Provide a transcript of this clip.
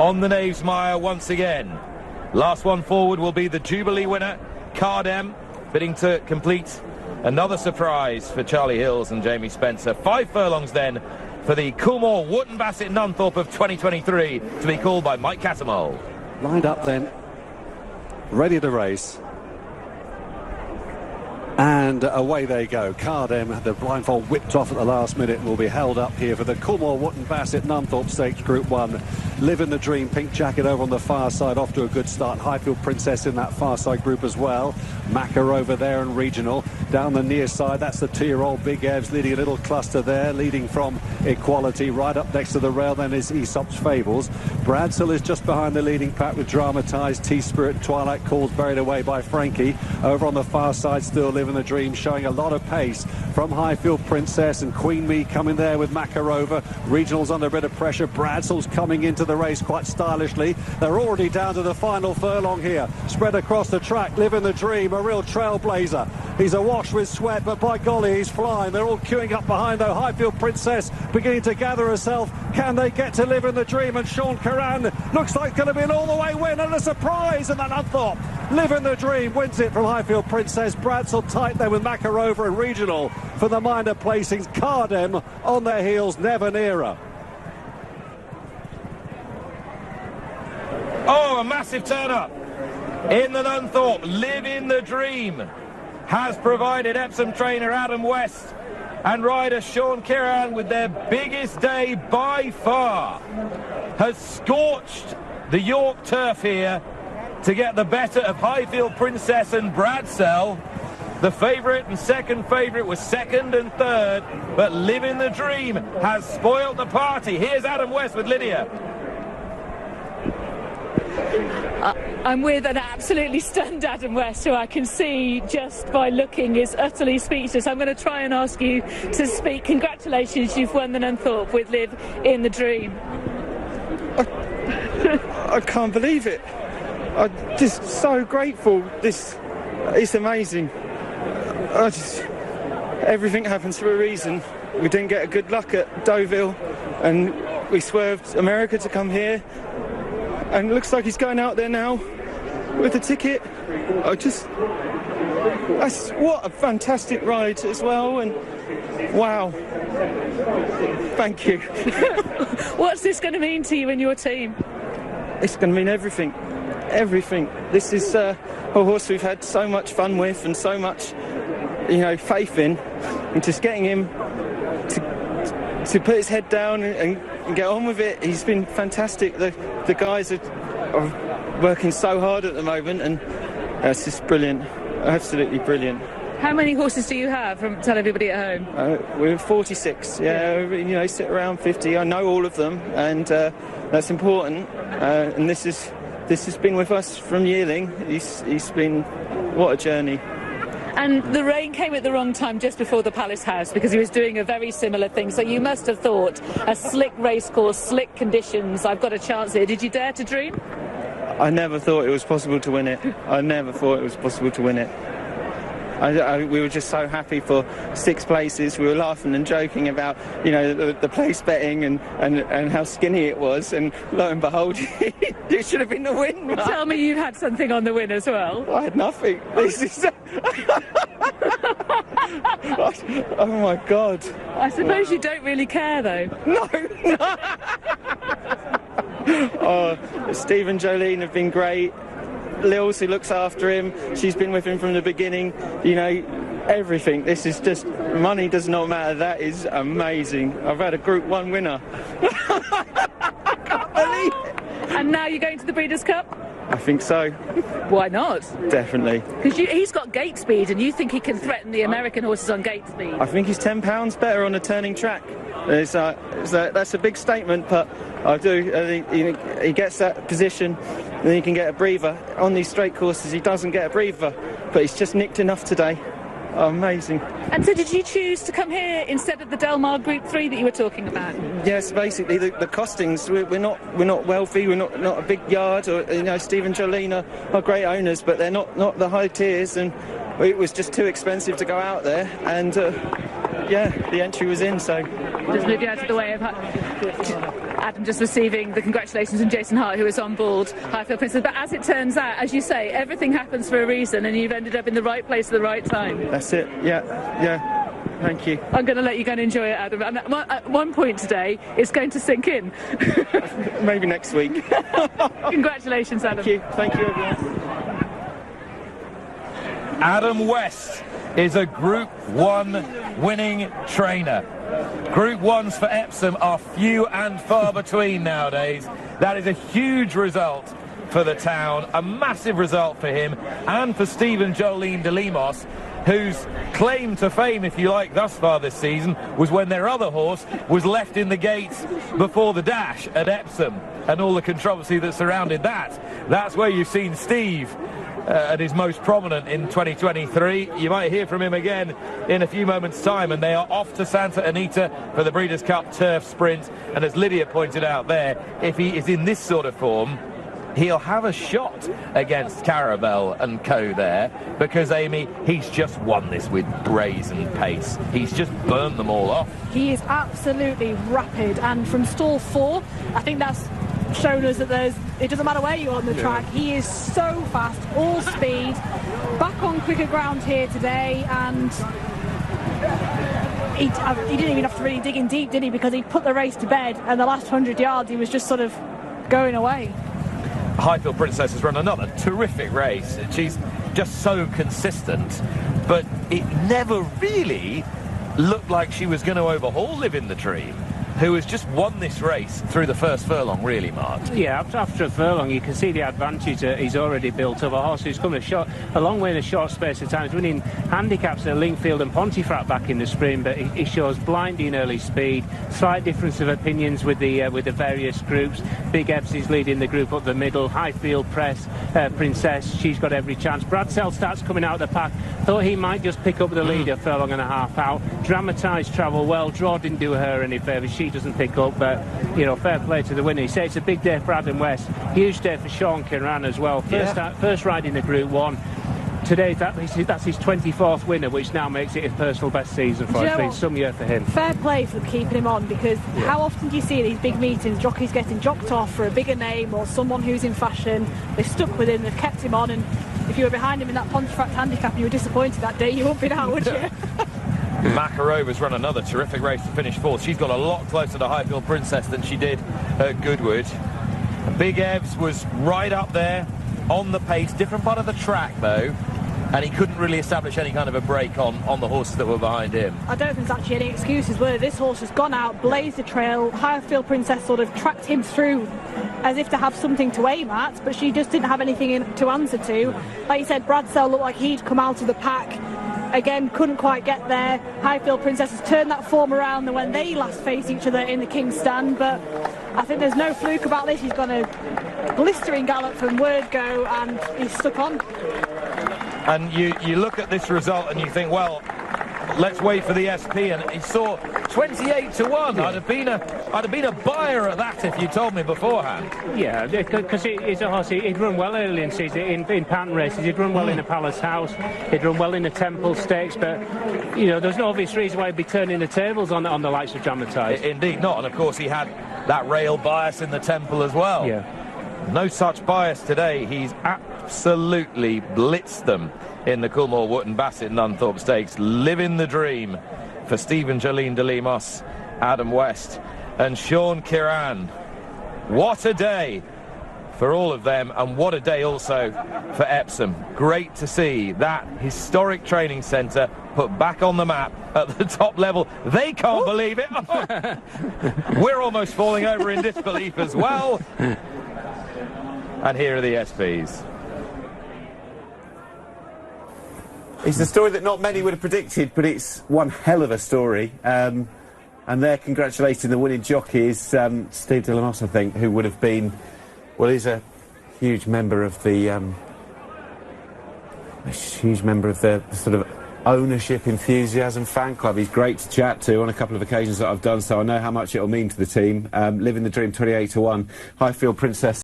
On the Knavesmire once again. Last one forward will be the Jubilee winner, Cardem, bidding to complete another surprise for Charlie Hills and Jamie Spencer. 5 furlongs then for the Coolmore Wootton Bassett Nunthorpe of 2023, to be called by Mike Catamol. Lined up then, ready to race. And away they go. Cardem, the blindfold whipped off at the last minute, will be held up here for the Coolmore Wootton Bassett Nunthorpe Stakes Group 1. Live in the Dream, pink jacket over on the far side, off to a good start. Highfield Princess in that far side group as well. Macca over there and Regional. Down the near side, that's the 2-year-old Big Evs leading a little cluster there, leading from Equality. Right up next to the rail then is Aesop's Fables. Bradsell is just behind the leading pack with Dramatised, T-Spirit, Twilight Calls buried away by Frankie. Over on the far side still Live in the Dream, showing a lot of pace from Highfield Princess, and Queen Me coming there with Makarova. Regional's under a bit of pressure. Bradsell's coming into the race quite stylishly. They're already down to the final furlong here, spread across the track. Live in the Dream, a real trailblazer. He's awash with sweat, but by golly, he's flying. They're all queuing up behind, though. Highfield Princess beginning to gather herself. Can they get to Live in the Dream? And Sean Curran looks like going to be an all-the-way win, and a surprise in that Nunthorpe. Live in the Dream wins it from Highfield Princess. Bradsell tight there with Makarova and Regional for the minor placings. Cardem on their heels, never nearer. Oh, a massive turn-up in the Nunthorpe. Live in the Dream has provided Epsom trainer Adam West and rider Sean Curran with their biggest day by far. Has scorched the York turf here to get the better of Highfield Princess and Bradsell. The favourite and second favourite was second and third, but Live in the Dream has spoiled the party. Here's Adam West with Lydia. I'm with an absolutely stunned Adam West, who I can see just by looking is utterly speechless. I'm going to try and ask you to speak. Congratulations, you've won the Nunthorpe with Live in the Dream. I can't believe it. I'm just so grateful. It's amazing. Everything happens for a reason. We didn't get a good luck at Deauville, and we swerved America to come here. And it looks like he's going out there now with a ticket. What a fantastic ride as well, and wow. Thank you. What's this going to mean to you and your team? It's going to mean everything. Everything. This is a horse we've had so much fun with and so much, faith in, and just getting him to put his head down and get on with it. He's been fantastic. The guys are working so hard at the moment, and it's just brilliant. Absolutely brilliant. How many horses do you have? Tell everybody at home. We're 46. Yeah, sit around 50. I know all of them, and that's important. And this has been with us from yearling. He's been, what a journey. And the rain came at the wrong time just before the Palace House, because he was doing a very similar thing. So you must have thought, a slick racecourse, slick conditions, I've got a chance here. Did you dare to dream? I never thought it was possible to win it. I never thought it was possible to win it. We were just so happy for 6 places. We were laughing and joking about, the place betting and how skinny it was. And lo and behold, it should have been the win. Mark. Tell me you had something on the win as well. I had nothing. This is... Oh my God. I suppose you don't really care, though. No. Steve and Jolene have been great. Lils, who looks after him, she's been with him from the beginning. Everything. This is just, money does not matter. That is amazing. I've had a Group 1 winner. I can't believe it. And now you're going to the Breeders' Cup? I think so. Why not? Definitely. Because he's got gate speed, and you think he can threaten the American horses on gate speed. I think he's £10 better on a turning track. That's a big statement, but I do. I think he gets that position, and then he can get a breather. On these straight courses, he doesn't get a breather, but he's just nicked enough today. Oh, amazing. And so did you choose to come here instead of the Del Mar Group 3 that you were talking about? Yes, basically the costings. We're not wealthy. We're not a big yard. Or Steve and Jolene are great owners, but they're not the high tiers, and it was just too expensive to go out there. And the entry was in. So just move you out of the way of. Adam just receiving the congratulations from Jason Hart, who is on board Highfield Princess. But as it turns out, as you say, everything happens for a reason, and you've ended up in the right place at the right time. That's it. Yeah. Thank you. I'm going to let you go and enjoy it, Adam. And at one point today, it's going to sink in. Maybe next week. Congratulations, Adam. Thank you, everyone. Adam West is a Group 1 winning trainer. Group 1s for Epsom are few and far between nowadays. That is a huge result for the town, a massive result for him and for Stephen Jolene de Lemos, whose claim to fame, if you like, thus far this season was when their other horse was left in the gates before the dash at Epsom and all the controversy that surrounded that. That's where you've seen Steve at his most prominent in 2023. You might hear from him again in a few moments' time, and they are off to Santa Anita for the Breeders' Cup Turf Sprint. And as Lydia pointed out there, if he is in this sort of form, he'll have a shot against Carabel and co there, because, Amy, he's just won this with brazen pace. He's just burned them all off. He is absolutely rapid, and from stall 4, I think that's shown us that it doesn't matter where you are on the track. He is so fast, all speed, back on quicker ground here today, and he didn't even have to really dig in deep, did he? Because he put the race to bed, and the last 100 yards he was just sort of going away. Highfield Princess has run another terrific race. She's just so consistent, but it never really looked like she was going to overhaul Live in the Dream, who has just won this race through the first furlong, really, Mark. Yeah, after a furlong, you can see the advantage that he's already built up. A horse who's come a long way in a short space of time. He's winning handicaps at Lingfield and Pontefract back in the spring, but he shows blinding early speed. Slight difference of opinions with the various groups. Big Ebbs is leading the group up the middle. Highfield Princess, she's got every chance. Bradsell starts coming out of the pack. Thought he might just pick up the lead a furlong and a half out. Dramatised travel well. Draw didn't do her any favour. She doesn't pick up, but you know, fair play to the winner. He said it's a big day for Adam West, huge day for Sean Kiran as well. First ride in the Group 1. Today, that's his 24th winner, which now makes it his personal best season for him. It's been some year for him. Fair play for keeping him on, because how often do you see these big meetings, jockeys getting jocked off for a bigger name or someone who's in fashion? They've stuck with him, they've kept him on, and if you were behind him in that Pontefract handicap and you were disappointed that day, you wouldn't be now, would you? Makarova's run another terrific race to finish 4th. She's got a lot closer to Highfield Princess than she did at Goodwood. Big Evs was right up there on the pace, different part of the track though, and he couldn't really establish any kind of a break on the horses that were behind him. I don't think there's actually any excuses, were there? This horse has gone out, blazed the trail. Highfield Princess sort of tracked him through as if to have something to aim at, but she just didn't have anything to answer to. Like you said, Bradsell looked like he'd come out of the pack. Again, couldn't quite get there. Highfield Princess has turned that form around than when they last faced each other in the King's Stand, but I think there's no fluke about this. He's gone a blistering gallop from word go, and he's stuck on. And you look at this result and you think, well, let's wait for the SP, and he saw 28 to 1. I'd have been a buyer at that if you told me beforehand. Yeah, because he's a horse. He'd run well early in season in pattern races. He'd run well in the Palace House. He'd run well in the Temple Stakes. But you know, there's no obvious reason why he'd be turning the tables on the likes of Dramatised. Indeed not. And of course, he had that rail bias in the Temple as well. Yeah. No such bias today. He's absolutely blitzed them in the Coolmore Wootton Bassett Nunthorpe Stakes. Living the dream for Stephen Jolene de Lemos, Adam West and Sean Kiran. What a day for all of them, and what a day also for Epsom. Great to see that historic training centre put back on the map at the top level. They can't believe it. We're almost falling over in disbelief as well. And here are the SPs. It's a story that not many would have predicted, but it's one hell of a story. And they're congratulating the winning jockeys, Steve de Lemos, I think, who would have been, well, he's a huge member of the sort of ownership enthusiasm fan club. He's great to chat to on a couple of occasions that I've done, so I know how much it'll mean to the team. Living the dream, 28 to 1. Highfield Princess.